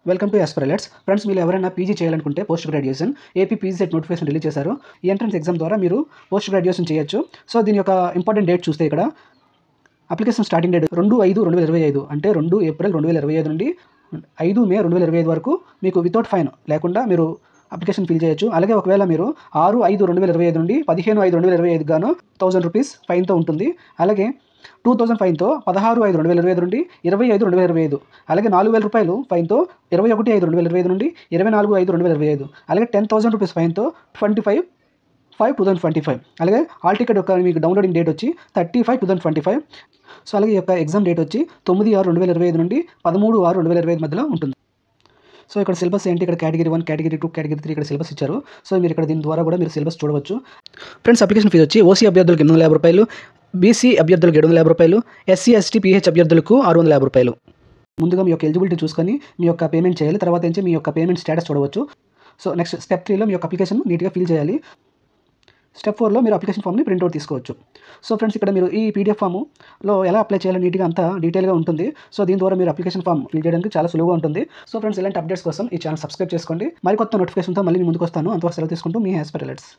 Welcome to యాస్పిరెలెట్స్. Friends, మీరు ఎవరైనా PG చేయాలనుకుంటే post graduation AP PG CET notification release చేశారు. ఈ ఎంట్రన్స్ ఎగ్జామ్ ద్వారా మీరు పోస్ట్ గ్రాడ్యుయేషన్ చేయొచ్చు. సో దీని యొక్క ఇంపార్టెంట్ డేట్ చూస్తే ఇక్కడ అప్లికేషన్ స్టార్టింగ్ డేట్ 2/5/2025 అంటే 2 ఏప్రిల్ 2025 నుండి 5 మే 2025 వరకు మీకు వితౌట్ ఫైన్ లేకుండా మీరు అప్లికేషన్ ఫిల్ చేయొచ్చు. అలాగే ఒకవేళ మీరు 6/5/2025 నుండి 15/5/2025 గాను 1000 రూపీస్ ఫైన్తో ఉంటుంది. అలాగే 2000 ఫైన్తో 16/5/2025 నుండి 20/5/2025, అలాగే 4000 రూపాయలు ఫైన్తో 21/5/2025 నుండి 24/5/2025, అలాగే 10,000 రూపీస్ ఫైన్తో 25/5/2025, అలాగే హాల్ టికెట్ యొక్క మీకు డౌన్లోడింగ్ డేట్ వచ్చి 30/5/2025. సో అలాగే ఈ యొక్క ఎగ్జామ్ డేట్ వచ్చి 9/6/2025 నుండి 13/6/2025 మధ్యలో ఉంటుంది. సో ఇక్కడ సిలబస్ ఏంటి, ఇక్కడ కేటగిరీ 1, కేటగిరీ 2, కేటగిరీ 3 ఇక్కడ సిలబస్ ఇచ్చారు. సో మీరు ఇక్కడ దీని ద్వారా కూడా మీరు సిలబస్ చూడవచ్చు. ఫ్రెండ్స్, అప్లికేషన్ ఫీజు వచ్చి ఓసీ అభ్యర్థులకు 850 రూపాయలు, బీసీ అభ్యర్థులకు 750 రూపాయలు, ఎస్సీ ఎస్టీ పీహెచ్ అభ్యర్థులకు 650 రూపాయలు. ముందుగా మీ యొక్క ఎలిజిబిలిటీ చూసుకొని మీ యొక్క పేమెంట్ చేయాలి. తర్వాత నుంచి మీ యొక్క పేమెంట్ స్టేటస్ చూడవచ్చు. సో నెక్స్ట్ స్టెప్ 3లో మీ యొక్క అప్లికేషన్ నీట్గా ఫిల్ చేయాలి. స్టెప్ 4లో మీరు అప్లికేషన్ ఫామ్ని ప్రింట్అవుట్ తీసుకోవచ్చు. సో ఫ్రెండ్స్, ఇక్కడ మీరు ఈ పీడిఎఫ్ ఫామ్లో ఎలా అప్లై చేయాలో నీట్గా అంతా డీటెయిల్గా ఉంటుంది. సో దీని ద్వారా మీరు అప్లికేషన్ ఫామ్ ఫిల్ చేయడానికి చాలా సులువుగా ఉంటుంది. సో ఫ్రెండ్స్, ఇలాంటి అప్డేట్స్ కోసం ఈ ఛానల్ సబ్స్క్రైబ్ చేసుకోండి. మరికొత్త నోటిఫికేషన్తో మళ్ళీ మీ ముందుకు వస్తాను. అంతవరకు సెలవు తీసుకుంటూ మీ యాస్పిరెలెట్స్.